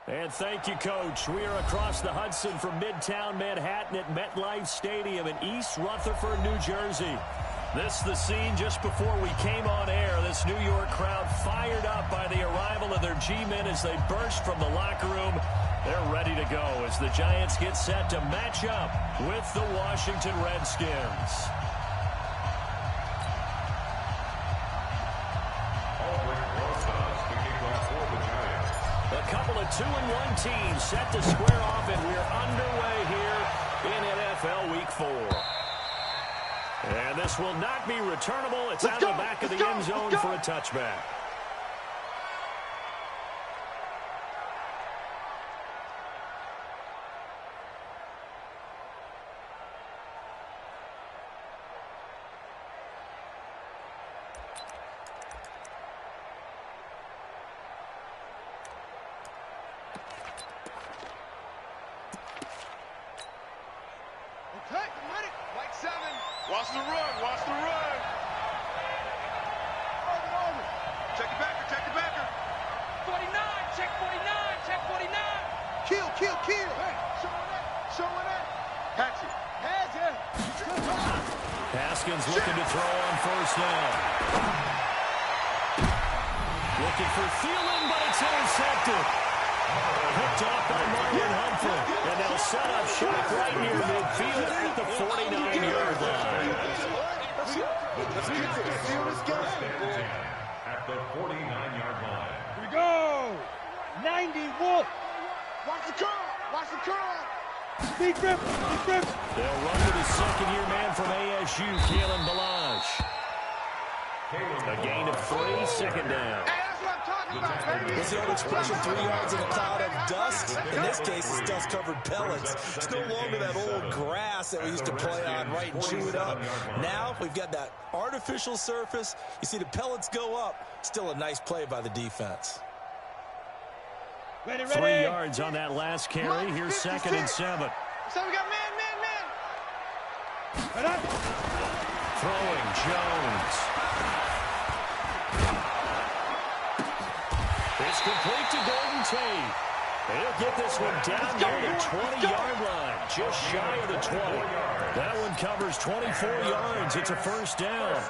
And thank you, Coach. We are across the Hudson from Midtown Manhattan at MetLife Stadium in East Rutherford, New Jersey. This is the scene just before we came on air. This New York crowd fired up by the arrival of their G-men as they burst from the locker room. They're ready to go as the Giants get set to match up with the Washington Redskins. A couple of 2-1 teams set to square off, and we're underway here in NFL Week 4. And this will not be returnable. It's out of the back of the end zone for a touchback. Watch the run, watch the run. Over. Check the backer. 49, check 49, check 49. Kill. Hey, showing that. Hatch it. Haskins looking to throw on first down. Looking for Thielen, but it's intercepted. Hooked off by Marlon Humphrey. And they'll set up shop right near midfield at the 49-yard line. Let's get this. At the 49-yard line. Here we go. 90 Wolf. Watch the curl. Big rip. They'll run with his second-year man from ASU, Kalen Ballage. A gain of 3, second down. What's the old expression, 3 yards in a cloud of dust? In this case, it's dust-covered pellets. It's no longer that old grass that we used to play on, right, and chew it up. Now we've got that artificial surface. You see the pellets go up. Still a nice play by the defense. Ready. 3 yards on that last carry. Here's 2nd and 7. So we got man. Right up. Throwing Jones. It's complete to Golden Tate. He'll get this one down near the 20-yard line, just shy of the 20. That one covers 24 yards. It's a first down.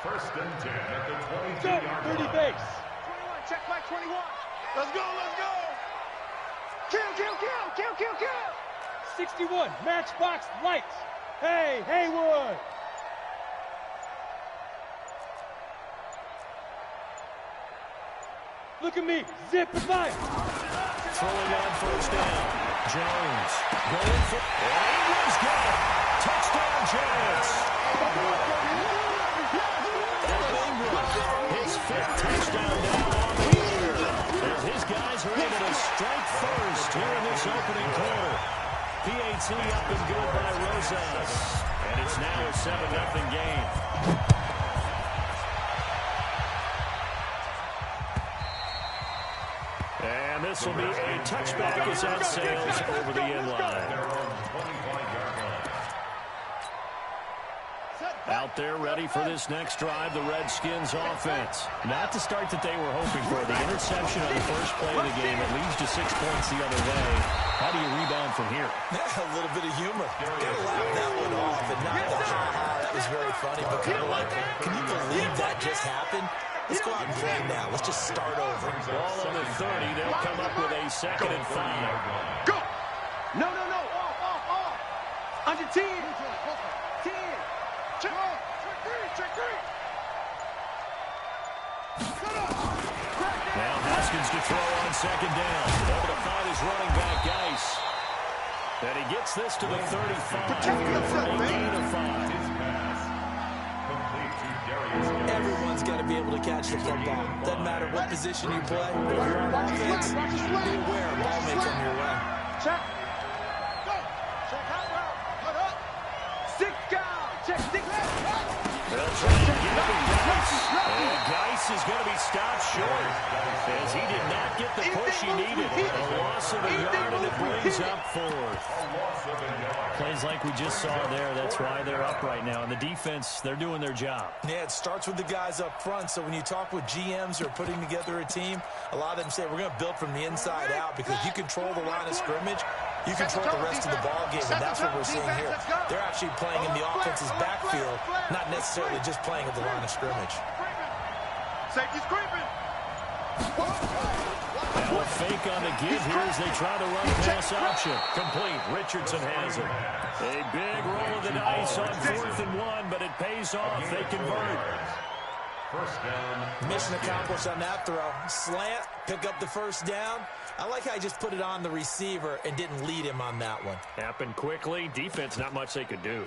First and 10 at the 22-yard line. 30 base. 21, check my 21. Let's go. Kill. 61, matchbox lights. Hey, Haywood. Look at me, zip and bite. Throwing on first down. Jones going for it. Was good. Touchdown, Giants. His 5th touchdown now on the year. As his guys are able to strike first here in this opening quarter. PAT up and good by Rosas. And it's now a 7-0 game. And this will be a touchback as that sails over the end line. Out there ready for this next drive, the Redskins offense. Not the start that they were hoping for. The interception on the first play of the game. It leads to 6 points the other way. How do you rebound from here? A little bit of humor. Gotta laugh that one off and not the ha-ha. That was very funny, but kind of like, can you believe that just happened? Let's go out and play now. Let's just start over. Ball on the 30. They'll come up with a 2nd and 5. Go. No. Off. Under 10. 10. Check 3. Now Haskins to throw on 2nd down. Able to find his running back, Geis. And he gets this to the 35. Protect yourself, man. Gain of 5. Everyone's got to be able to catch the football. Doesn't matter what position you play. If you're on offense, be aware a ball may come your way. Check. Go. Check out route. Cut up. 6 down. Check 6. They'll try to get it to Geis. And Geis is going to be stopped short as he did not get get the push he needed. A loss of a yard, and it brings up fourth. Plays like we just saw there. That's why they're up right now. And the defense, they're doing their job. Yeah, it starts with the guys up front. So when you talk with GMs who are putting together a team, a lot of them say we're going to build from the inside out because you control the line of scrimmage, you control the rest of the ball game, and that's what we're seeing here. They're actually playing in the offense's backfield, not necessarily just playing at the line of scrimmage. Safety's creeping. Now a fake on the give here as they try to run pass option. Complete. Richardson has it. A big roll of the dice on 4th and 1, but it pays off. They convert. First down. Mission accomplished on that throw. Slant, pick up the first down. I like how I just put it on the receiver and didn't lead him on that one. Happened quickly. Defense, not much they could do.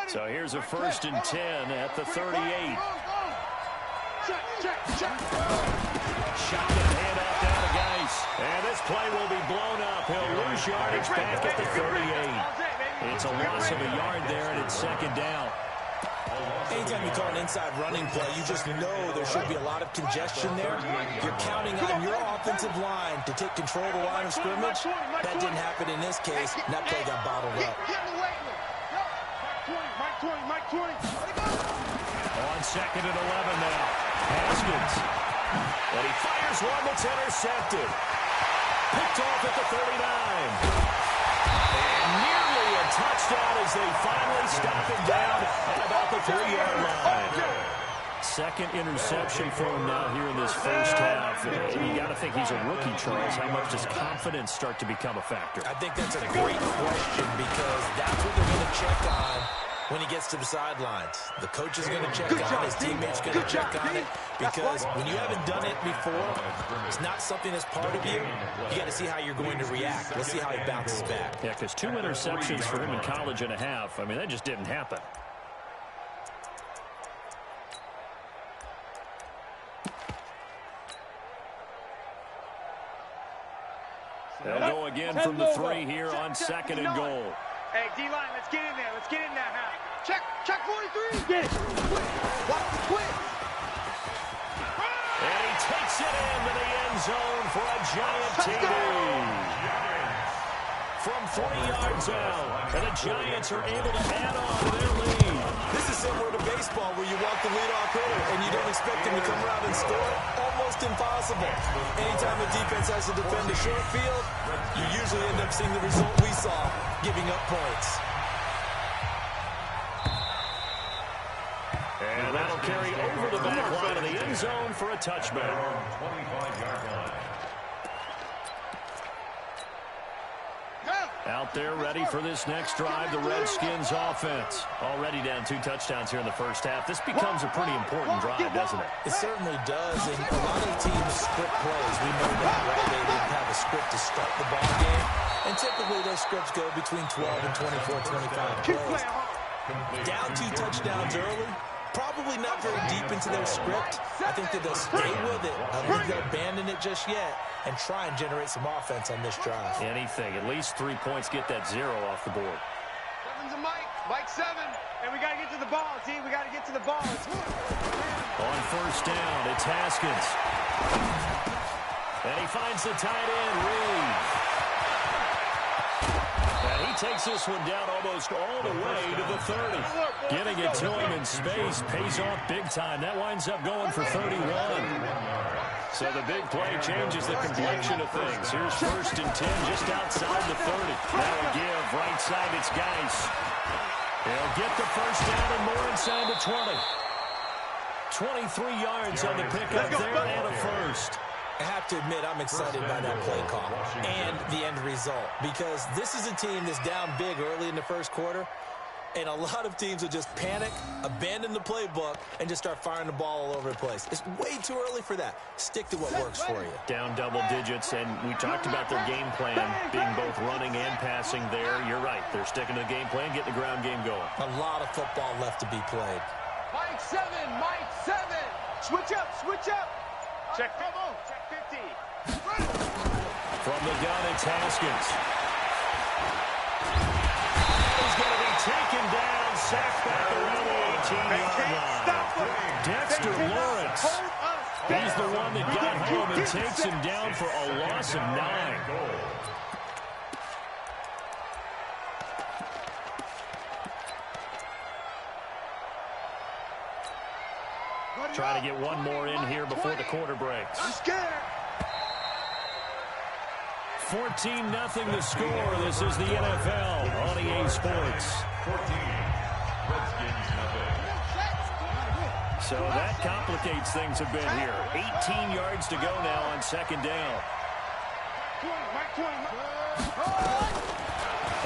So here's a 1st and 10 at the 38. Check. Shotgun handoff down to Geis. And this play will be blown up. He'll lose yardage back at the 38. It's a loss of a yard there, and it's 2nd down. Anytime you call an inside running play, you just know there should be a lot of congestion there. You're counting on your offensive line to take control of the line of scrimmage. That didn't happen in this case, and that play got bottled up. Mike 20. On 2nd and 11 now. Haskins. And he fires one that's intercepted. Picked off at the 39. And nearly a touchdown as they finally stop him down at about the 3-yard line. 2nd interception for him now here in this first half. And you got to think he's a rookie, Charles. How much does confidence start to become a factor? I think that's a great question because that's what they're going to check on when he gets to the sidelines. The coach is going to check on it. His teammates going to check on it. Because when you haven't done it before, it's not something that's part of you. You got to see how you're going to react. Let's see how he bounces back. Yeah, because 2 interceptions for him in college and a half. I mean, that just didn't happen. They'll go again from the 3 here on 2nd and goal. Hey, D-line, let's get in there. Let's get in there now. Check 43. Get it. Watch the quick. And he takes it into the end zone for a giant TD. From 40 yards out, and the Giants are able to add on to their lead. This is similar to baseball where you walk the leadoff hitter and you don't expect him to come around and score. Almost impossible. Anytime a defense has to defend a short field, you usually end up seeing the result we saw, giving up points. And that'll carry over the back line of the end zone for a touchback. 25-yard line. Out there ready for this next drive, the Redskins offense. Already down 2 touchdowns here in the first half. This becomes a pretty important drive, doesn't it? It certainly does, and a lot of teams script plays. We know that, right? They didn't have a script to start the ball game, and typically those scripts go between 12 and 24, 25 plays. Down 2 touchdowns early, probably not very deep into their script. I think that they'll stay with it. I don't think they'll abandon it just yet and try and generate some offense on this drive. Anything. At least 3 points get that 0 off the board. 7's a Mike. Mike 7. And we got to get to the ball, T. We got to get to the ball. On 1st down, it's Haskins. And he finds the tight end, Reed. And he takes this one down almost all the way to the 30. Getting it to him in space pays off big time. That winds up going for 31. So the big play changes the complexion of things. Here's 1st and 10 just outside the 30. Now a give, right side, it's Geis. He'll get the first down and more inside the 20. 23 yards on the pickup there and a first. I have to admit, I'm excited by that play call and the end result because this is a team that's down big early in the first quarter, and a lot of teams will just panic, abandon the playbook, and just start firing the ball all over the place. It's way too early for that. Stick to what works for you. Down double digits, and we talked about their game plan being both running and passing there. You're right. They're sticking to the game plan, getting the ground game going. A lot of football left to be played. Mike 7. Mike 7. Switch up. Switch up. Check 50. From the gun, it's Haskins. He's going to be taken down, sacked back around the 18-yard line. Dexter Lawrence He's the one that got home and takes him down for a loss of 9. Trying to get one more in here before the quarter breaks. I'm scared. 14-0 the score. This is the NFL on EA Sports. 14. Redskins nothing. So that complicates things a bit here. 18 yards to go now on second down.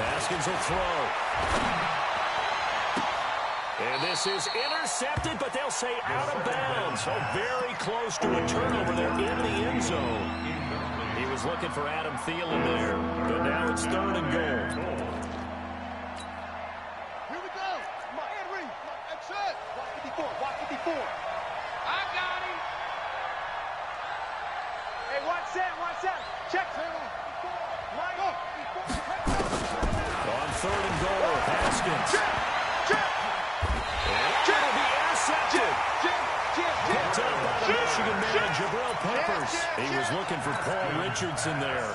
Haskins will throw. And this is intercepted, but they'll say out of bounds. So very close to a turnover there in the end zone. He was looking for Adam Thielen there, but now it's 3rd and goal. Here we go. Henry. That's it. Watch 54. I got him. Hey, watch that. Check. On 3rd and goal, Haskins. Check. It'll be intercepted. Picked up by the Michigan man, Jabril Peppers. He was looking for Paul Richardson there.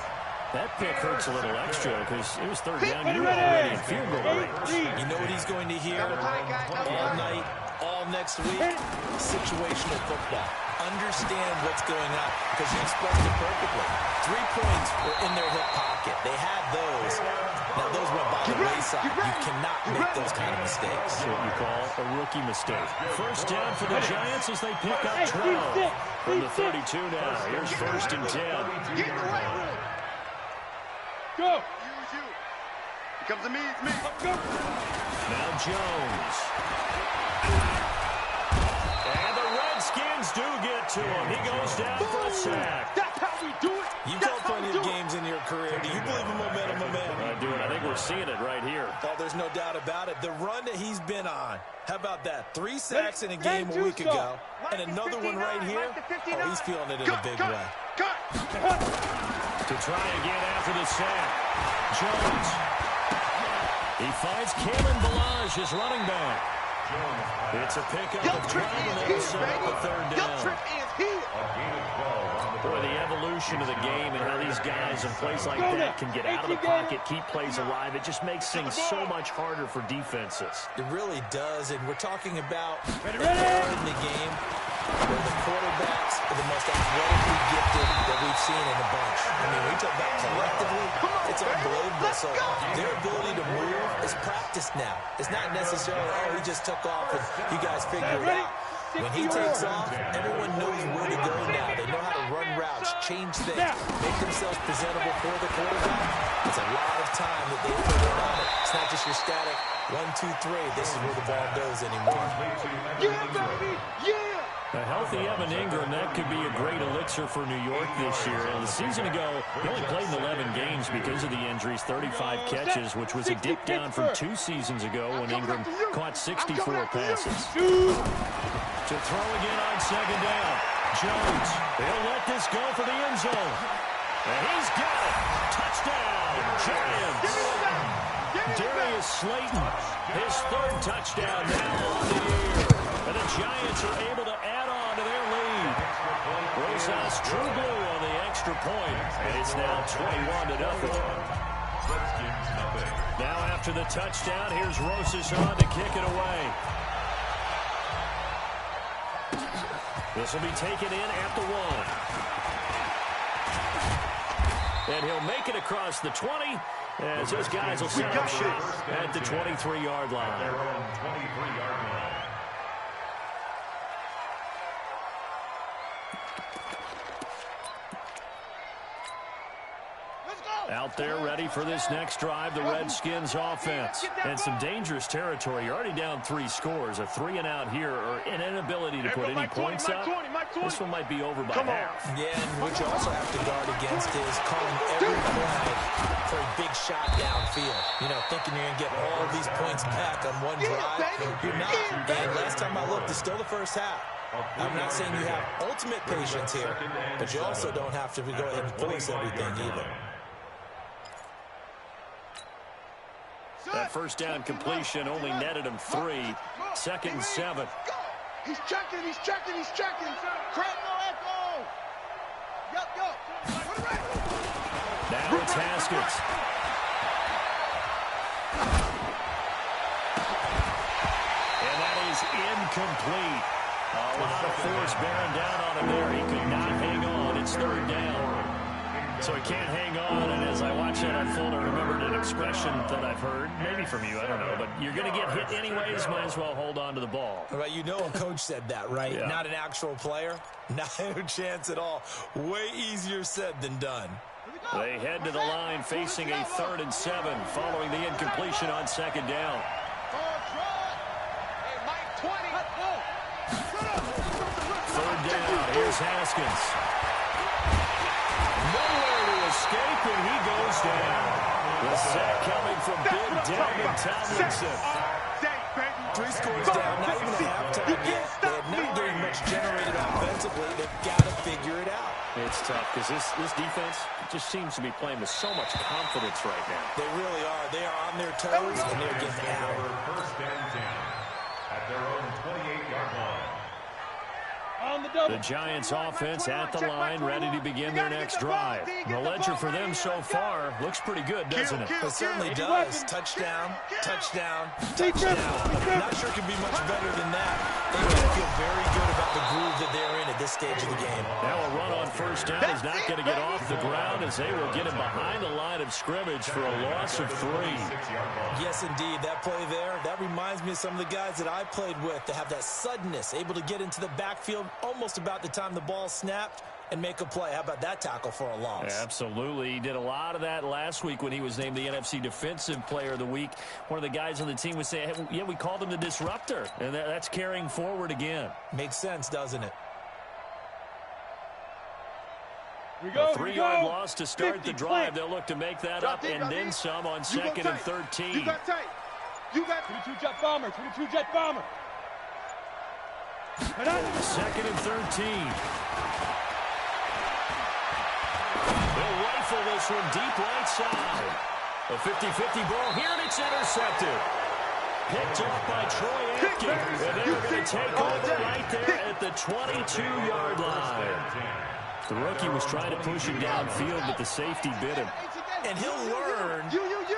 That pick hurts a little extra because it was 3rd down. You were already in field goal range. You know what he's going to hear all night, all next week? Situational football. Understand what's going on because you expressed it perfectly. 3 points were in their hip pocket. They had those. Now, those went by the wayside. You cannot make those kind of mistakes. That's what you call a rookie mistake. First down for the Giants as they pick up 12 from the 32 now. Here's 1st and 10. Get in the right room. Go. Use you. Here comes the me. It's me. Go. Now Jones. And the Redskins do get to him. He goes down for a sack. That's how we do it. You've got plenty of games in your career. Do you believe in momentum, my man? I do. I think we're seeing it right here. Oh, there's no doubt about it. The run that he's been on. How about that? 3 sacks in a game a week ago. And another one right here. Oh, he's feeling it in a big way. Cut. To try again after the sack. Jones. He finds Kalen Ballage, his running back. It's a pickup of 12 and that'll set up a 3rd down. Boy, the evolution of the game and how these guys in plays like that can get out of the pocket, keep plays alive, it just makes things so much harder for defenses. It really does, and we're talking about an era in the game where the quarterbacks are the most athletically gifted that we've seen in a bunch. I mean, we talk about collectively, it's unbelievable. So their ability to move is practiced now. It's not necessarily, oh, he just took off and you guys figure it out. When he takes off, everyone knows where to go now. They know how to run routes, change things, make themselves presentable for the quarterback. It's a lot of time that they put in on it. It's not just your static 1, 2, 3. This is where the ball goes anymore. Yeah, baby. Yeah. A healthy Evan Ingram, that could be a great elixir for New York this year. And a season ago, he only played in 11 games because of the injuries, 35 catches, which was a dip down from 2 seasons ago when Ingram caught 64 passes. To throw again on second down. Jones, he'll let this go for the end zone. And he's got it. Touchdown, Giants. Darius Slayton, his 3rd touchdown now on the year. And the Giants are able to add on to their lead. Rosas True Blue on the extra point. And it's now 21-0. Now after the touchdown, here's Rosas on to kick it away. This will be taken in at the 1. And he'll make it across the 20 as those guys will set up shop at the 23-yard line. Their own 23-yard line. Out there ready for this next drive, the Redskins offense. And some dangerous territory. You're already down 3 scores. A 3 and out here or an inability to put any points up. This one might be over by half. Yeah, and what you also have to guard against is calling every play for a big shot downfield. You know, thinking you're going to get all of these points back on one drive. You're not. And last time I looked, it's still the first half. I'm not saying you have ultimate patience here, but you also don't have to go ahead and force everything either. That first down completion only netted him 3. 2nd and 7. He's checking. Craig, no, it's Haskins. And that is incomplete. A lot of force bearing down on him there. He could not hang on. It's third down. So he can't hang on, and as I watch that unfold, I remembered an expression that I've heard, maybe from you, I don't know, but you're going to get hit anyways, might as well hold on to the ball. Well, you know a coach said that, right? Yeah. Not an actual player. Not a chance at all. Way easier said than done. They head to the line facing a 3rd and 7 following the incompletion on 2nd down. Third down, here's Haskins. Nowhere to escape, and he goes down. The sack coming from Big Dalvin Tomlinson. 3 scores down, not even a halftime yet. They have not getting much generated offensively. They've got to figure it out. It's tough because this defense just seems to be playing with so much confidence right now. They really are. They are on their toes, and they're getting out. First and 10 at their own 28-yard line. The Giants offense at the line, ready to begin their next drive. The ledger for them so far looks pretty good, doesn't it? It certainly does. Touchdown, touchdown, touchdown. Not sure it can be much better than that. They can feel very good about the groove that they're in at this stage of the game. Now a run on first down is not going to get off the ground as they will get him behind the line of scrimmage for a loss of 3. Yes, indeed. That play there, that reminds me of some of the guys that I played with to have that suddenness, able to get into the backfield almost about the time the ball snapped and make a play. How about that tackle for a loss? Absolutely. He did a lot of that last week when he was named the NFC Defensive Player of the Week. One of the guys on the team was saying, hey, yeah, we called him the disruptor, and that's carrying forward again. Makes sense, doesn't it? A 3-yard loss to start the drive. They'll look to make that up and then some on 2nd and 13. You got tight. You got 22 jet bomber. 22 jet bomber. 2nd and 13. They'll rifle this one deep right side. A 50-50 ball here, and it's intercepted. Picked off by Troy Atkins. And they're going to take over right there at the 22-yard line. The rookie was trying to push him downfield, but the safety bit him. And he'll learn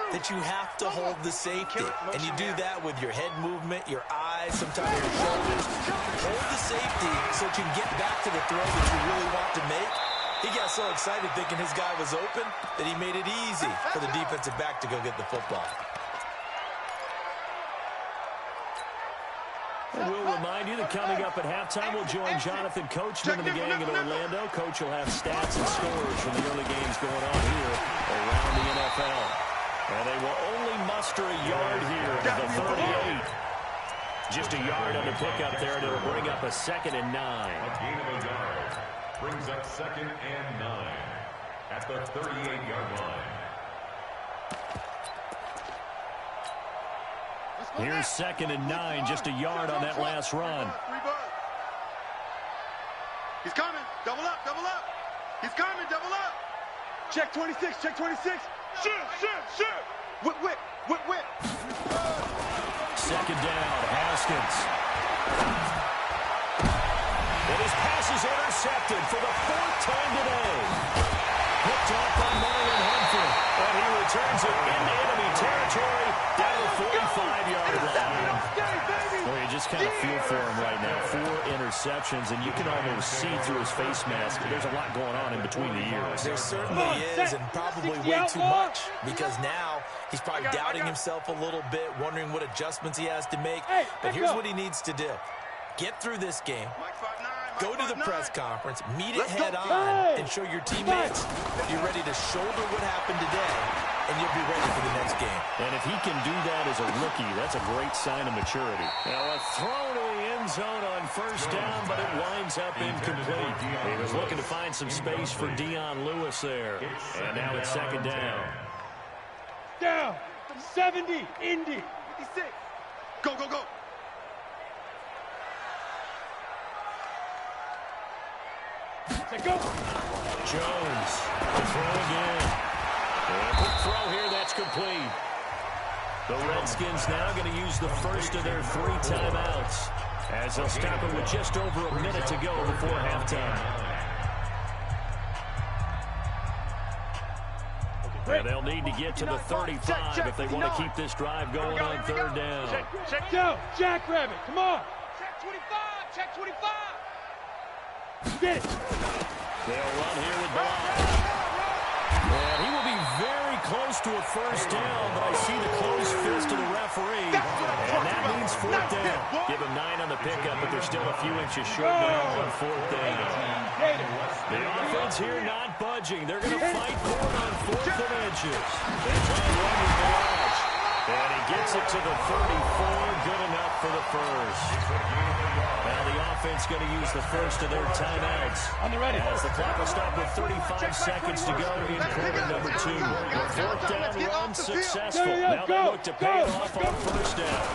that you have to hold the safety. And you do that with your head movement, your eyes, sometimes your shoulders. Hold the safety so that you can get back to the throw that you really want to make. He got so excited thinking his guy was open that he made it easy for the defensive back to go get the football. And we'll remind you that coming up at halftime, we'll join Jonathan Coachman and the gang in Orlando. Coach will have stats and scores from the early games going on here around the NFL. And they will only muster a yard here at the 38. Just a yard on the pickup there, and it'll bring up a 2nd and 9. A gain of a yard brings up 2nd and 9 at the 38-yard line. Here's 2nd and 9, just a yard on that last run. He's coming. Double up, double up. He's coming, double up. Check 26, check 26. Shoot. Whip. 2nd down, Haskins. And his pass is intercepted for the 4th time today. Picked off by Marlon Humphrey. And he returns it into enemy territory down the 45-yard line. Well, you just kind of feel for him right now. 4 interceptions, and you can almost see through his face mask. There's a lot going on in between the ears. There certainly is, and probably way too much, because now he's probably doubting himself a little bit, wondering what adjustments he has to make. But here's what he needs to do. Get through this game. Go to the press conference, meet it head on, and show your teammates you're ready to shoulder what happened today, and you'll be ready for the next game. And if he can do that as a rookie, that's a great sign of maturity. Now, a throw to the end zone on first down, but it winds up incomplete. He was looking to find some space for Dion Lewis there. And now it's 2nd down. Down. 70. Indy. 56. Go. Go. Jones, the throw again. And a quick throw here, that's complete. The Redskins now going to use the first of their 3 timeouts, as they'll stop it with just over a minute to go before halftime. And they'll need to get to the 35 if they want to keep this drive going on third down. Check down. Jackrabbit. Come on. Check 25. Check 25. Get it. They'll run here with Ball. And he will be very close to a first down, but I see the closed fist of the referee. And that means fourth down. Give him 9 on the pickup, but they're still a few inches short now on fourth down. The offense here not budging. They're going to fight for it on fourth and inches. They try and run with Barrage. And he gets it to the 34. Good enough for the first. Now the offense going to use the first of their timeouts. On the ready. As the clock will stop with 35 seconds to go in quarter number 2. The fourth down run successful. Now they look to pay it off on first down.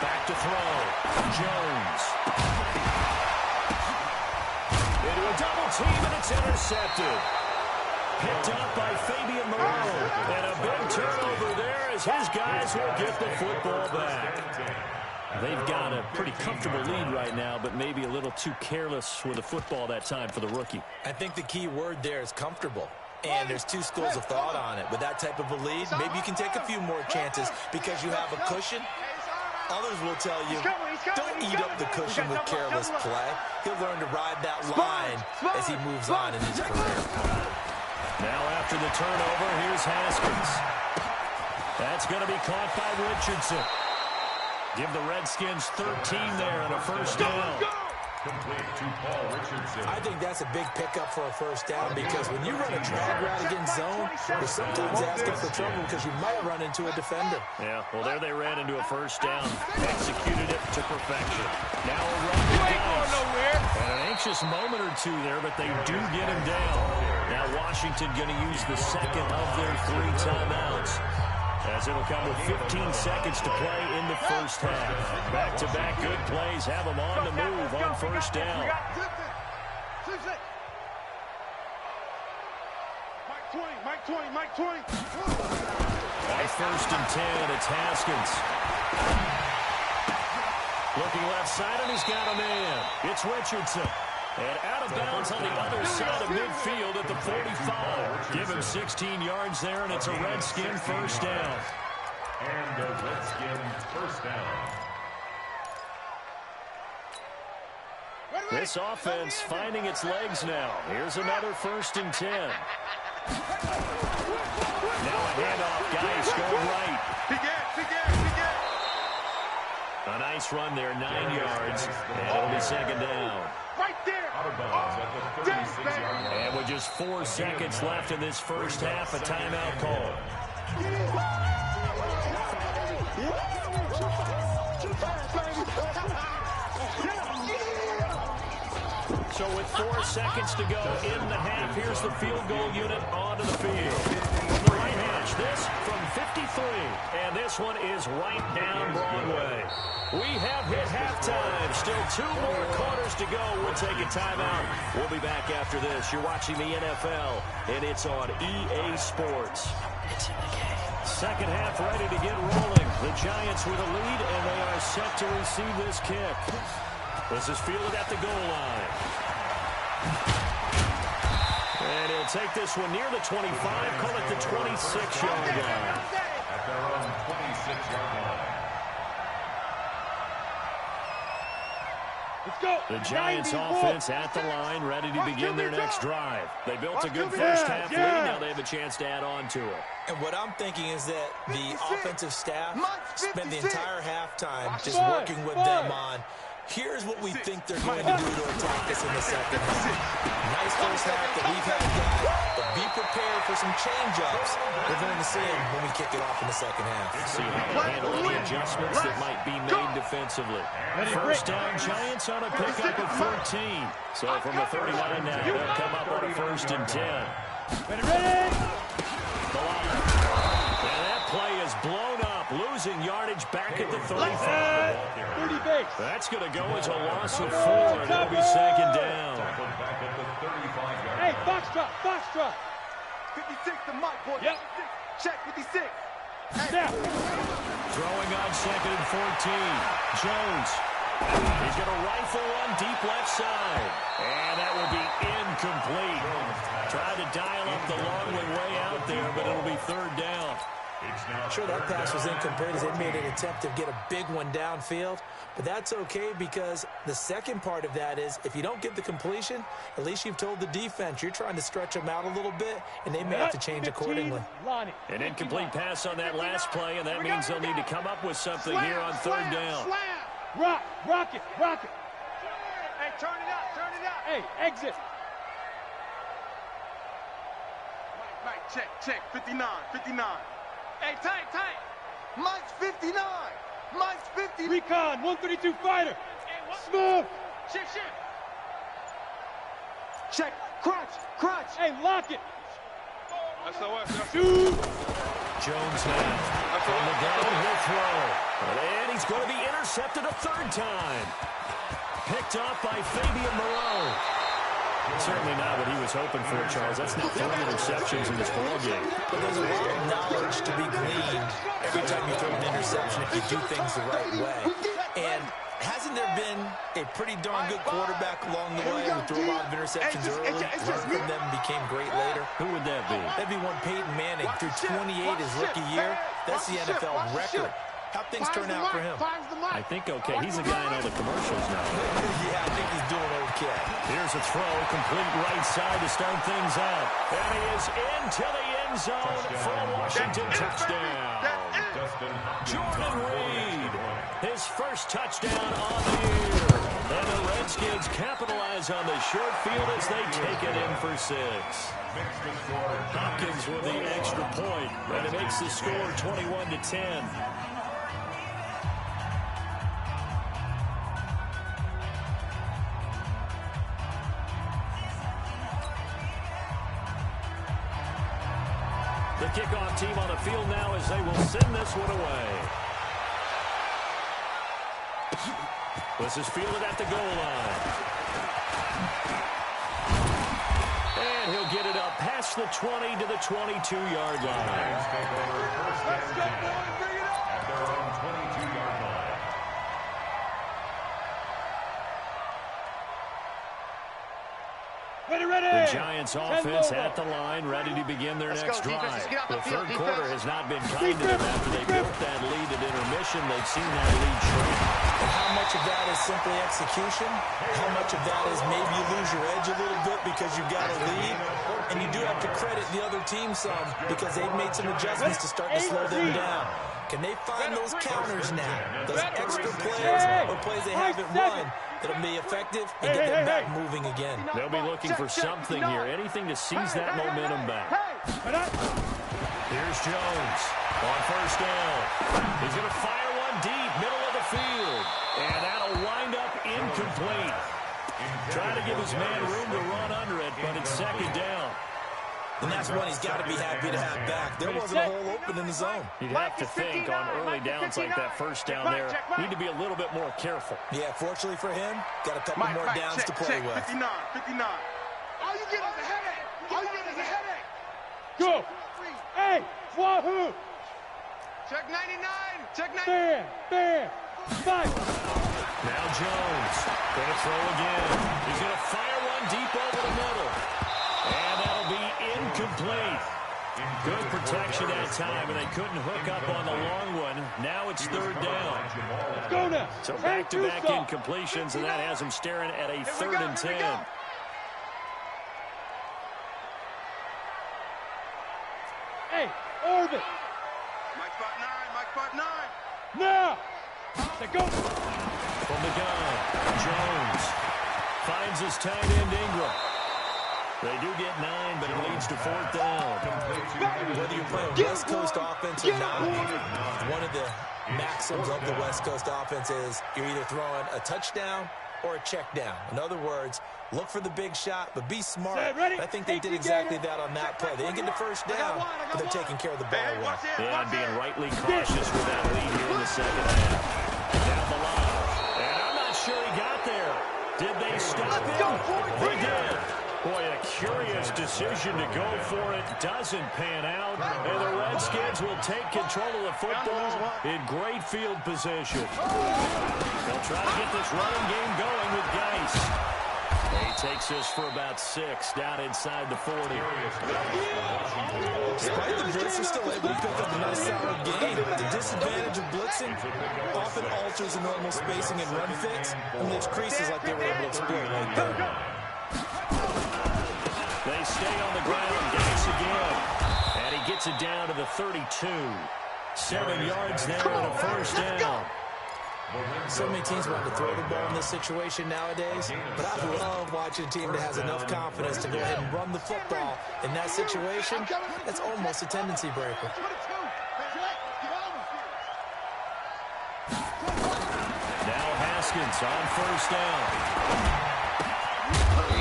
Back to throw. Jones. Into a double team, and it's intercepted. Picked up by Fabian Moreau. And a big turnover there as his guys will get the football back. They've got a pretty comfortable lead right now, but maybe a little too careless with the football that time for the rookie. I think the key word there is comfortable. And there's two schools of thought on it. With that type of a lead, maybe you can take a few more chances because you have a cushion. Others will tell you, don't eat up the cushion with careless play. He'll learn to ride that line as he moves on in his career. Now after the turnover, here's Haskins. That's going to be caught by Richardson. Give the Redskins 13 there on a first down. Complete to Paul Richardson. I think that's a big pickup for a first down because when you run a drag route against zone, you're sometimes asking for trouble because you might run into a defender. Yeah, well, there they ran into a first down. Executed it to perfection. Now a run to You ain't going nowhere. And an anxious moment or two there, but they do get him down. Now Washington going to use the second of their 3 timeouts, as it'll come with 15 seconds to play in the first half. Back-to-back good plays have them on the move on first down. Mike 20. At first and 10, it's Haskins. Looking left side, and he's got a man. It's Richardson. And out of bounds on the other side of midfield at the 45. Give him 16 yards there, and it's a Redskin first down. And a Redskin first down. This offense finding its legs now. Here's another first and 10. Now a handoff. Guys going right. A nice run there, 9 yards. And it'll be second down. Right there. Out of bounds at the 36-yard line. And with just 4 seconds left in this first half, a timeout call. So with 4 seconds to go in the half, here's the field goal unit onto the field. From the right hash, this from 53. And this one is right down Broadway. We have hit halftime. Still 2 more quarters to go. We'll take a timeout. We'll be back after this. You're watching the NFL, and it's on EA Sports. It's in the game. Second half ready to get rolling. The Giants with a lead, and they are set to receive this kick. This is fielded at the goal line. And he'll take this one near the 25, call it the 26-yard line. At their own 26-yard line. Let's go. The Giants offense at the line, ready to begin their next drive. They built a good first half lead. Now they have a chance to add on to it. And what I'm thinking is that the offensive staff spent the entire halftime just working with them on, here's what we think they're going to do to attack us in the second half. Nice first half that we've had, guys, but be prepared for some change-ups. We're going to see them when we kick it off in the second half. See how they handle any adjustments that might be made defensively. First down, Giants on a pickup of 14. So from the 39 now, they'll come up on a first and 10. Ready? And that play is blown up, losing yardage back at the 35. 30 base. That's going to go as a loss of 4, and it'll be second down. Back at the 35-yard Hey, line. foxtrot. 56 to Mike, boy. Yep. Check 56. Snap. Throwing on second and 14. Jones. He's going to rifle one deep left side. And that will be incomplete. Tried to dial up the long one way out there, but sure that pass was incomplete as they made an attempt to get a big one downfield. But that's okay because the second part of that is if you don't get the completion, at least you've told the defense you're trying to stretch them out a little bit, and they may have to change accordingly. An incomplete pass on that last play, and that means they'll need to come up with something here on third down. Rock it. Hey, turn it up. Hey, exit. Mike, check. 59. Hey, tight. Mike's 59. Mike's 50. Recon, 132 fighter. Smooth. Shift. Check. Crunch. Hey, lock it. That's the West. Shoot. Jones now on the downhill throw. And he's going to be intercepted a third time. Picked off by Fabian Moreau. Certainly not what he was hoping for, Charles. That's now 3 interceptions in this ball game. But there's a lot of knowledge to be gleaned every time you throw an interception if you do things the right way. And hasn't there been a pretty darn good quarterback along the way who threw a lot of interceptions early, learned from them, and became great later? Who would that be? That'd be one Peyton Manning threw 28 his rookie year. That's the NFL record. How'd things turn out for him? I think okay. He's a guy in all the commercials now. Yeah, I think he's doing okay. Here's a throw, complete right side to start things out. And he is into the end zone for a Washington touchdown. Jordan Reed, his first touchdown on the year. And the Redskins capitalize on the short field as they take it in for 6. Hopkins with the extra point, and it makes the score 21-10. The kickoff team on the field now as they will send this one away. This is fielded at the goal line. And he'll get it up past the 20 to the 22-yard line. Let's go, boys. Bring it up. At their own 22-yard line. The Giants offense at the line, ready to begin their next drive. The third quarter has not been kind to them after they built that lead at intermission. They've seen that lead shrink. How much of that is simply execution? How much of that is maybe you lose your edge a little bit because you've got a lead? And you do have to credit the other team some because they've made some adjustments to start to slow them down. Can they find those counters now? Those extra plays or plays they haven't run that'll be effective and get them back moving again. They'll be looking for something here, anything to seize that momentum back. Here's Jones on first down. He's going to fire one deep, middle of the field. And that'll wind up incomplete. Trying to give his man room to run under it, but it's second down. And that's one he's got to be happy to have back. There wasn't a hole open in the zone. You'd have to think on early downs like that first down there, need to be a little bit more careful. Yeah, fortunately for him, got a couple more downs to play with. 59. All you get is a headache. Go. Hey, wahoo. Check 99. Bam. Fight. Now Jones going to throw again. He's going to fire one deep over the middle. And that'll be incomplete. Good protection that time, and they couldn't hook up on the long one. Now it's third down. Let's go now. So back-to-back incompletions, and that has them staring at a 3rd and 10. Hey, orbit. Mike spot 9. Now. Let's go. From the gun, Jones finds his tight end Ingram. They do get 9, but it leads to 4th down. Whether you're playing West Coast offense or not, one of the maxims of the West Coast offense is you're either throwing a touchdown or a check down. In other words, look for the big shot, but be smart. I think they did exactly that on that play. They didn't get the first down, but they're taking care of the ball well. Yeah, and being rightly cautious with that lead here in the second half. Down the line. And I'm not sure he got there. Did they stop him? They did. Boy, a curious decision to go for it. Doesn't pan out. And the Redskins will take control of the football in great field position. They'll try to get this running game going with Geis. He takes this for about 6 down inside the 40. Despite the blitz, they're still able to pick up a nice solid gain. The disadvantage of blitzing often alters the normal spacing and run fits and leaves creases like they were able to exploit right there. They stay on the ground, gets again. And he gets it down to the 32. 7 yards there and a first down. So many teams want to throw the ball in this situation nowadays, but I love watching a team that has enough confidence to go ahead and run the football. In that situation, that's almost a tendency breaker. Now Haskins on first down.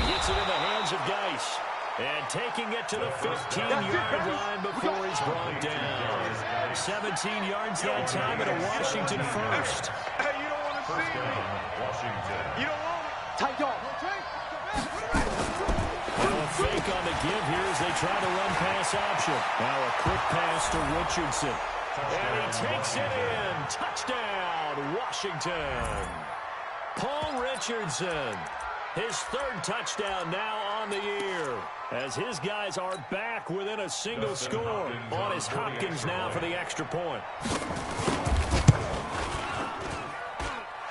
He gets it in the hands of Geis. And taking it to the 15-yard line before he's brought down. 17 yards that time and a Washington first. Hey, you don't want to see me. Washington. You don't want it. Tight dog. Now a fake on the give here as they try to run pass option. Now a quick pass to Richardson. And he takes it in. Touchdown, Washington. Paul Richardson. His 3rd touchdown now on the year, as his guys are back within a single score. On his Hopkins now for the extra point.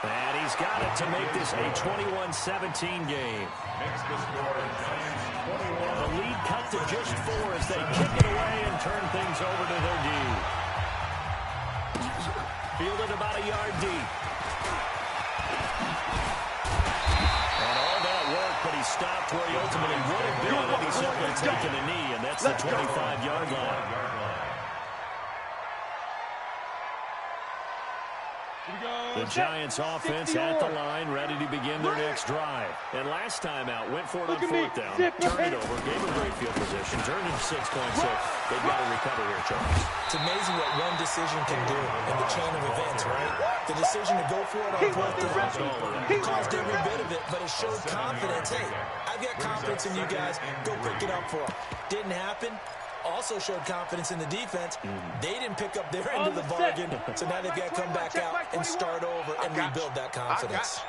And he's got it to make this a 21-17 game. The lead cut to just 4 as they kick it away and turn things over to their D. Fielded about a yard deep. But he stopped where he ultimately would have been if he simply taken a knee, and that's the 25-yard line. The Giants offense at the line, ready to begin their next drive. And last time out, went for it on 4th down, turned it over, gave him great field position, turned into 6 points, so they've got to recover here, Charles. It's amazing what one decision can do in the chain of events, right? The decision to go for it on 4th down caused every bit of it, but it showed confidence. Hey, I've got confidence in you guys. Go pick it up for them. Didn't happen. Also showed confidence in the defense. They didn't pick up their end of the bargain, so now they've got to come back out and start over and rebuild that confidence.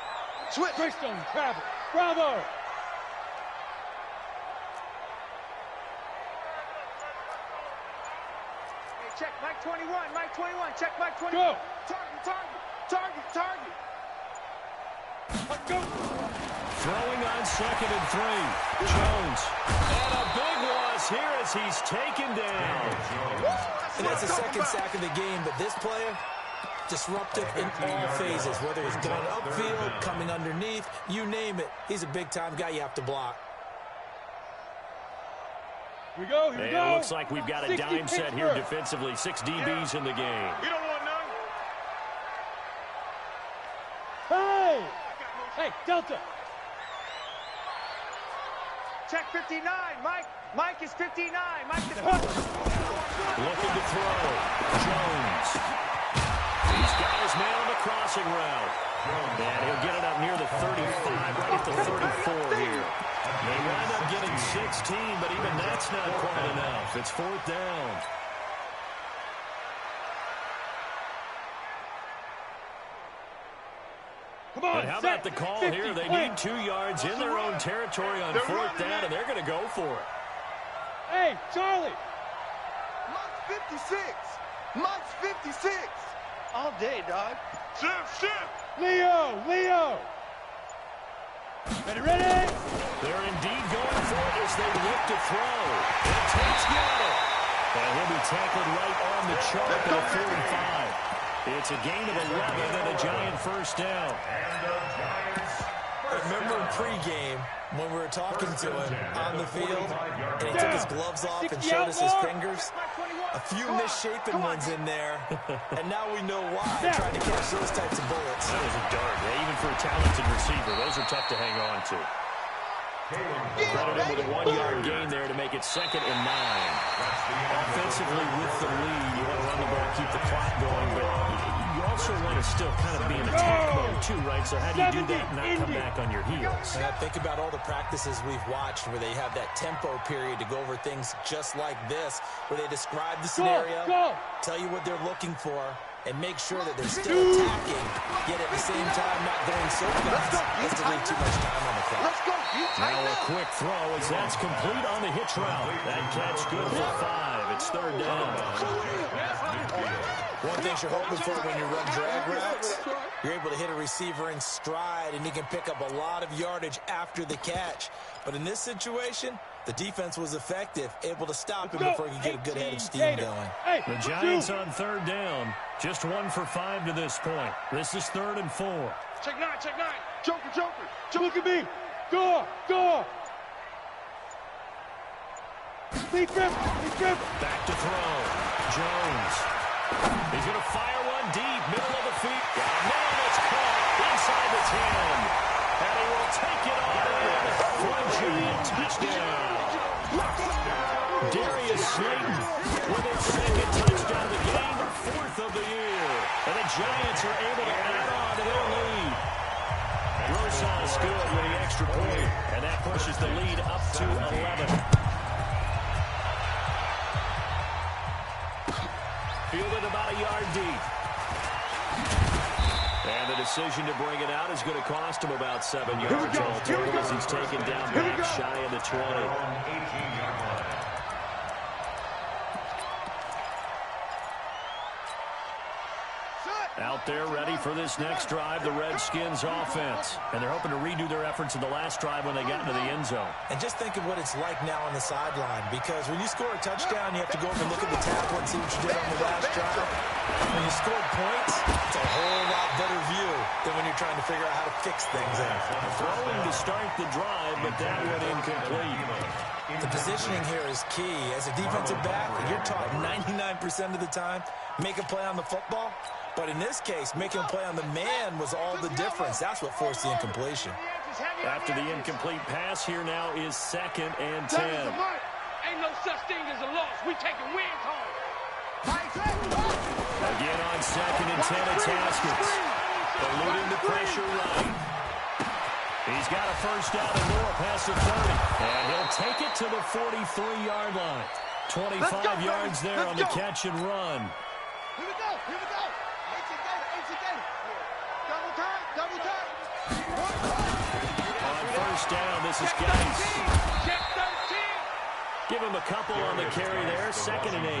Switch. Greystone, travel. Bravo. Hey, check Mike 21. Mike 21. Check Mike 21. Go. Target. Go. Throwing on 2nd and 3. Jones. And a big loss here as he's taken down. And that's the 2nd sack of the game, but this player, disruptive in all phases, whether he's going upfield, coming underneath, you name it. He's a big-time guy you have to block. Here we go. And it looks like we've got a dime set here defensively. 6 DBs in the game. You don't want none. Hey, Delta. Check 59. Mike is 59. Mike is... Looking to throw. Jones. He's got his man on the crossing route. And he'll get it up near the 35, right at the 34 here. They wind up getting 16, but even that's not quite enough. It's 4th down. Come on, and how about the call 50, here? They need 2 yards in their own territory on 4th down, and they're going to go for it. Hey, Charlie. Mike's 56. Mike's 56. All day, dog. Shift. Leo. Ready? They're indeed going for it as they look to throw. And Tate's got it. And he'll be tackled right on the chalk at the 45. It's a gain of 11 and a Giant first down. I remember in pregame when we were talking to him on the field, and he took his gloves off and showed us his fingers. A few misshapen ones in there, and now we know why, trying to catch those types of bullets. That was a dart. Even for a talented receiver, those are tough to hang on to. Credit him with a 1-yard gain there to make it 2nd and 9. Offensively with the lead, you want to run the ball, keep the clock going, but you also want to still kind of be in attack mode too, right? So how do you do that and not come back on your heels? And I think about all the practices we've watched where they have that tempo period to go over things just like this, where they describe the scenario, tell you what they're looking for, and make sure that they're still attacking, yet at the same time not going so fast as to leave too much time on the clock. Let's go. Now a quick throw as that's complete on the hitch route. That catch good for 5. It's third down. One thing you're hoping for when you run drag routes, you're able to hit a receiver in stride, and he can pick up a lot of yardage after the catch. But in this situation, the defense was effective, able to stop him before he could get a good head of steam going. The Giants on third down. Just 1 for 5 to this point. This is 3rd and 4. Check 9, check 9. Joker, Joker. Look at me. Go. Lead grip. Back to throw. Jones. He's going to fire one deep, middle of the feet. Got a man that's caught inside the 10. And he will take it on in for a Giant touchdown. Darius Slayton with his 2nd touchdown of the game, 4th of the year. And the Giants are able to add on to their lead. Rosas good with the extra point, and that pushes the lead up to 11. Fielded about a yard deep. And the decision to bring it out is going to cost him about 7 yards all total as he's taken down back shy of the 20. Out there ready for this next drive, the Redskins offense. And they're hoping to redo their efforts in the last drive when they got into the end zone. And just think of what it's like now on the sideline, because when you score a touchdown, you have to go over and look at the tackle and see what you did on the last drive. When you scored points, it's a whole lot better view than when you're trying to figure out how to fix things in. Throwing to start the drive, but that one incomplete. The positioning here is key. As a defensive back, you're taught 99% of the time, make a play on the football. But in this case, making a play on the man was all the difference. That's what forced the incompletion. After the incomplete pass, here now is 2nd and 10. Ain't no such thing as a loss. We taking wins home. Again on 2nd and 10, it's Haskins. Eluding the pressure right. He's got a first down and more past the 30. And he'll take it to the 43-yard line. 25 yards there on the catch and run. Here we go. Double time. On first down, this is Geis. Give him a couple on the carry there. 2nd and 8.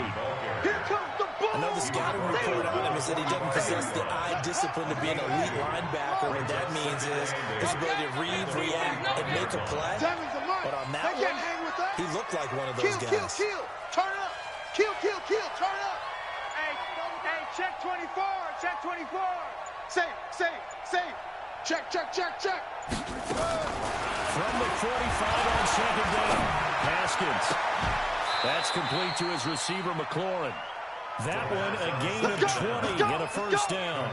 Here comes the ball. I know the scouting report on him is that he doesn't possess the eye discipline to be an elite linebacker. What that means is his ability to read, react, and make a play. But on that one, he looked like one of those guys. Kill. Turn up. Kill. Turn up. Hey, check 24. Check 24. Say. Check. From the 45 on 2nd down. Haskins. That's complete to his receiver, McLaurin. That one, a gain of 20 and a first down.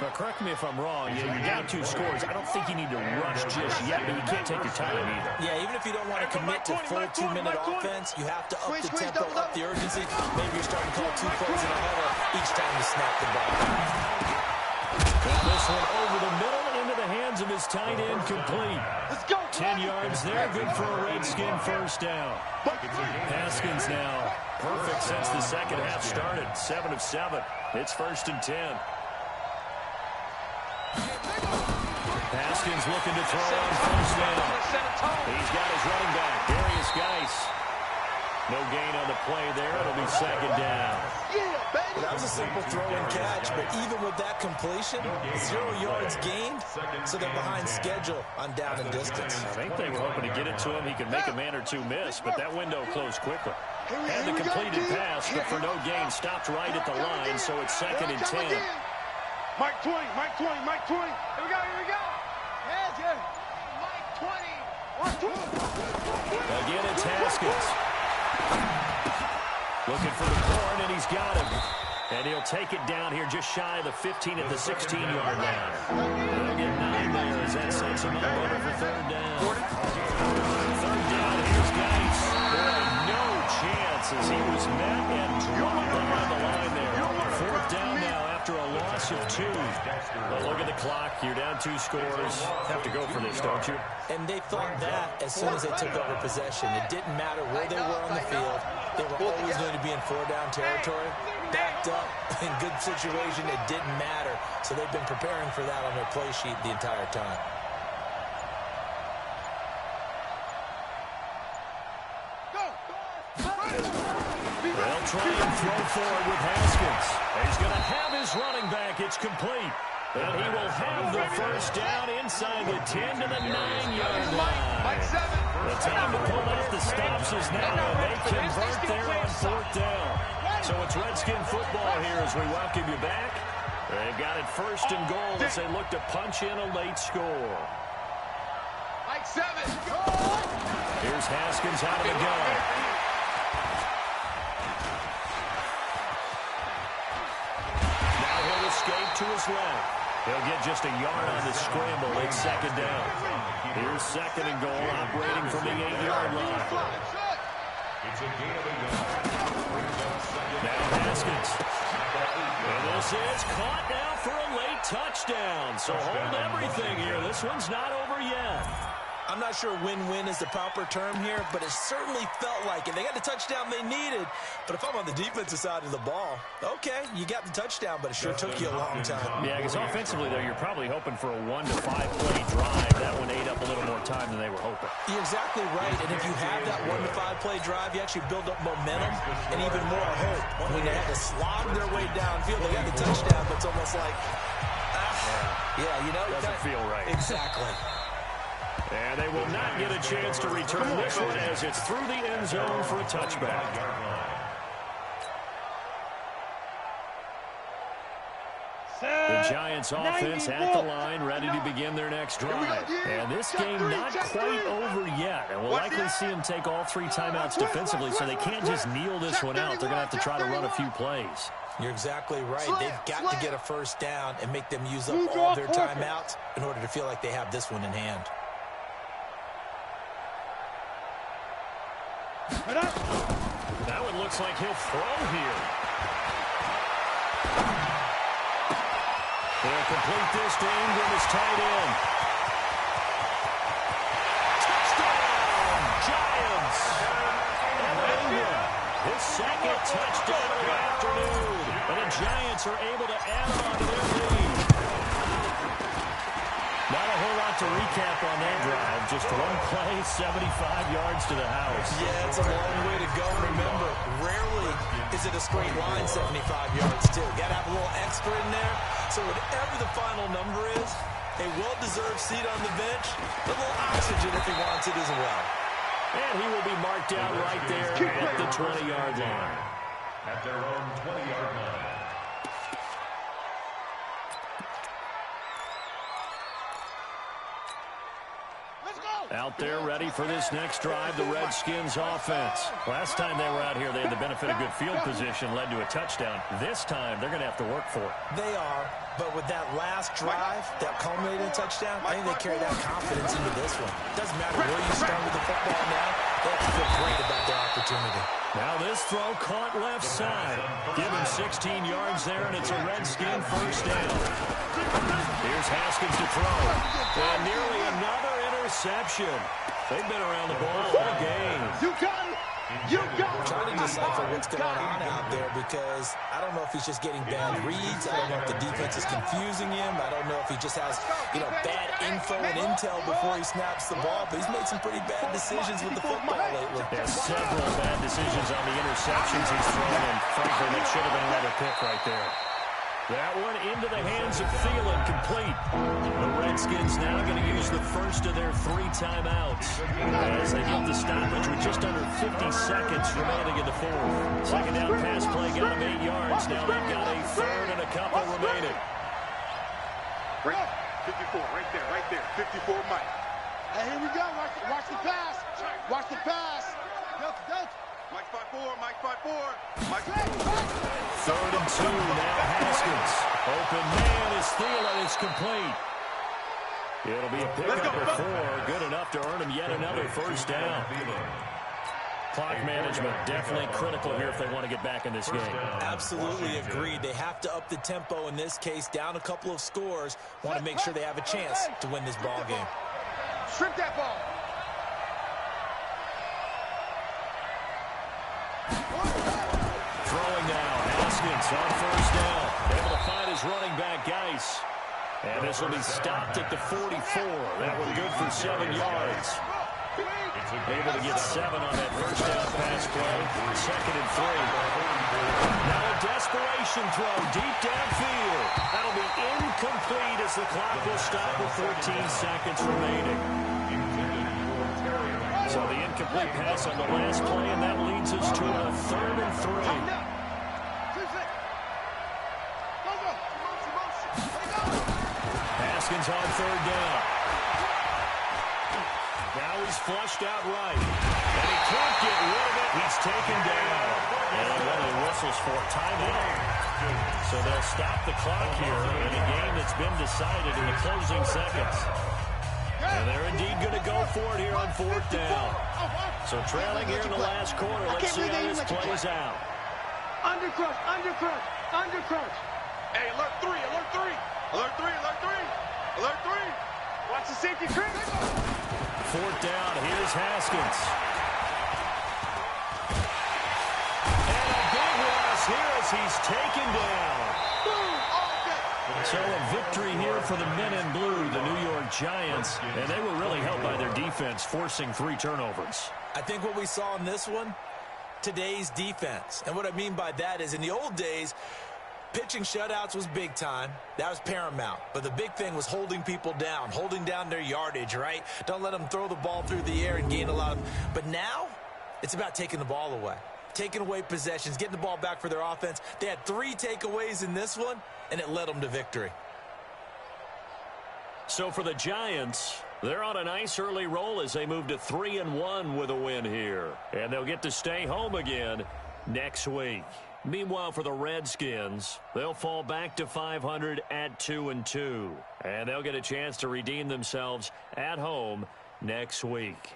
Now, correct me if I'm wrong. You're down 2 scores. I don't think you need to rush just yet, but you can't take your time either. Yeah, even if you don't want to commit to full 2-minute offense, you have to up the tempo, up the urgency. Maybe you're starting to call 2 plays in a huddle each time you snap the ball. And this one over the middle into the hands of his tight end, complete. 10 yards there, good for a Redskin first down. Haskins now perfect since the second half started. 7 of 7. It's 1st and 10. Haskins looking to throw on first down. He's got his running back, Darius Geis. No gain on the play there. It'll be 2nd down. Well, that was a simple throw and catch, but even with that completion, 0 yards gained, so they're behind schedule on down and distance. I think they were hoping to get it to him. He could make a man or 2 miss, but that window closed quickly. Had the completed pass, but for no gain, stopped right at the line, so it's 2nd and 10. Mike 20. Here we go. Yeah. Mike 20. Again, it's Haskins. Looking for the corn, and he's got him. And he'll take it down here just shy of the 15 at the 16-yard line. They'll get 9 there as that sets him up over for 3rd down. 3rd down, here's Geis. Boy, no chance as he was met and dropped behind the line there. 4th down now after a loss of 2. Well, look at the clock. You're down 2 scores. Have to go for this, don't you? And they thought that as soon as they took over possession. It didn't matter where they were on the field. They were always going to be in 4-down territory. backed up in good situation, it didn't matter. So they've been preparing for that on their play sheet the entire time. They'll try and throw forward with Haskins. He's going to have his running back. It's complete. And he will have the first down inside the 10 to the 9-yard line. The time to pull out the stops is now, and they convert there on fourth down. So it's Redskin football here as we welcome you back. They've got it first and goal as they look to punch in a late score. Mike 7. Here's Haskins out of the gun. Now he'll escape to his left. He'll get just a yard on the scramble. It's second down. Here's second and goal, operating from the 8-yard line. It's a gain of a yard. Now Haskins. And this is caught now for a late touchdown. So hold everything here. This one's not over yet. I'm not sure win-win is the proper term here, but it certainly felt like it. They got the touchdown they needed, but if I'm on the defensive side of the ball, okay, you got the touchdown, but it sure took you a long time. Yeah, because offensively, though, you're probably hoping for a 1 to 5 play drive. That one ate up a little more time than they were hoping. You're exactly right, and if you have that 1 to 5 play drive, you actually build up momentum and even more hope. When they had to slog their way downfield, they got the touchdown, but it's almost like, yeah, you know. Doesn't feel right. Exactly. And they will not get a chance to return this one as it's through the end zone for a touchback. The Giants offense at the line, ready to begin their next drive. And this game not quite over yet. And we'll likely see them take all 3 timeouts defensively, so they can't just kneel this one out. They're going to have to try to run a few plays. You're exactly right. They've got to get a first down and make them use up all their timeouts in order to feel like they have this one in hand. That one looks like he'll throw here. They'll complete this to Ingram as tight end. Touchdown, Giants! Ingram, his second touchdown of the afternoon. And the Giants are able to add on to their lead. Not a whole lot to recap on that drive. Just one play, 75 yards to the house. Yeah, it's a long way to go. Remember, rarely is it a straight line 75 yards, too. Got to have a little extra in there. So whatever the final number is, a well-deserved seat on the bench, a little oxygen if he wants it as well. And he will be marked out right there at the 20-yard line. At their own 20-yard line. Out there ready for this next drive, the Redskins offense. Last time they were out here, they had the benefit of good field position, led to a touchdown. This time, they're going to have to work for it. They are, but with that last drive, that culminated touchdown, I think they carry that confidence into this one. Doesn't matter where you start with the football now, they have to feel great about their opportunity. Now this throw caught left side. Give him 16 yards there, and it's a Redskin first down. Here's Haskins to throw. And nearly another interception. They've been around the ball all game. You got it. You got it. I'm trying to decipher what's going on out there because I don't know if he's just getting bad reads. I don't know if the defense is confusing him. I don't know if he just has, bad info and intel before he snaps the ball. But he's made some pretty bad decisions with the football lately. Yeah, several bad decisions on the interceptions he's thrown, and frankly, that should have been another pick right there. That one into the hands of Thielen, complete. The Redskins now going to use the first of their 3 timeouts as they get the stoppage with just under 50 seconds remaining in the fourth. Second down pass play got them 8 yards. Now they've got a third and a couple remaining. 54, right there. 54, Mike. Hey, here we go. Watch the pass. Watch the pass. Mike 5-4, Mike 5-4. Mike 3rd and 2, now Haskins. Open man is Thielen, it's complete. It'll be a pickup of 4, good enough to earn him yet another first down. Clock management definitely critical here if they want to get back in this game. Absolutely agreed. They have to up the tempo in this case, down a couple of scores. Want to make sure they have a chance to win this ball game. Strip that ball. Throwing now, Haskins on first down. Able to find his running back, Geis. And this will be stopped at the 44. That one good for 7 yards. Able to get 7 on that first down pass play. 2nd and 3. Now a desperation throw deep downfield. That'll be incomplete as the clock will stop with 14 seconds remaining. So the incomplete pass on the last play, and that leads us to a 3rd and 3. Haskins on 3rd down. Now he's flushed out right. And he can't get rid of it. He's taken down. And one of the whistles for timeout. So they'll stop the clock here in a game that's been decided in the closing seconds. And they're indeed going to go for it here on 4th down. So trailing here in the last quarter. Let's see how this plays out. Undercrush, undercrush, undercrush. Hey, alert 3, alert 3. Alert 3, alert 3. Alert 3. Watch the safety, Chris. 4th down. Here's Haskins. And a big loss here as he's taken down. So a victory here for the men in blue, the New York Giants. And they were really helped by their defense, forcing 3 turnovers. I think what we saw in this one, today's defense. And what I mean by that is in the old days, pitching shutouts was big time. That was paramount. But the big thing was holding people down, holding down their yardage, right? Don't let them throw the ball through the air and gain a lot of... But now, it's about taking the ball away. Taking away possessions, getting the ball back for their offense. They had 3 takeaways in this one, and it led them to victory. So for the Giants, they're on a nice early roll as they move to 3-1 with a win here. And they'll get to stay home again next week. Meanwhile, for the Redskins, they'll fall back to 500 at 2-2. And they'll get a chance to redeem themselves at home next week.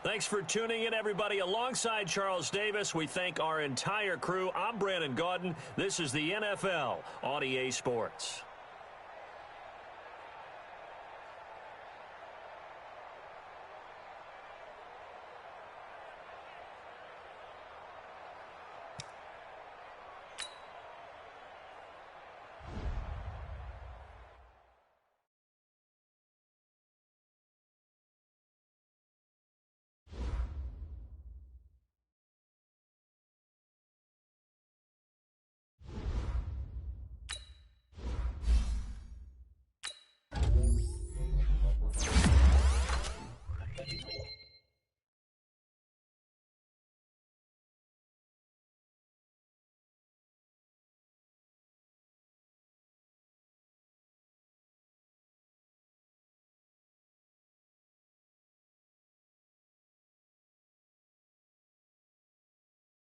Thanks for tuning in, everybody. Alongside Charles Davis, we thank our entire crew. I'm Brandon Gaudin. This is the NFL on EA Sports.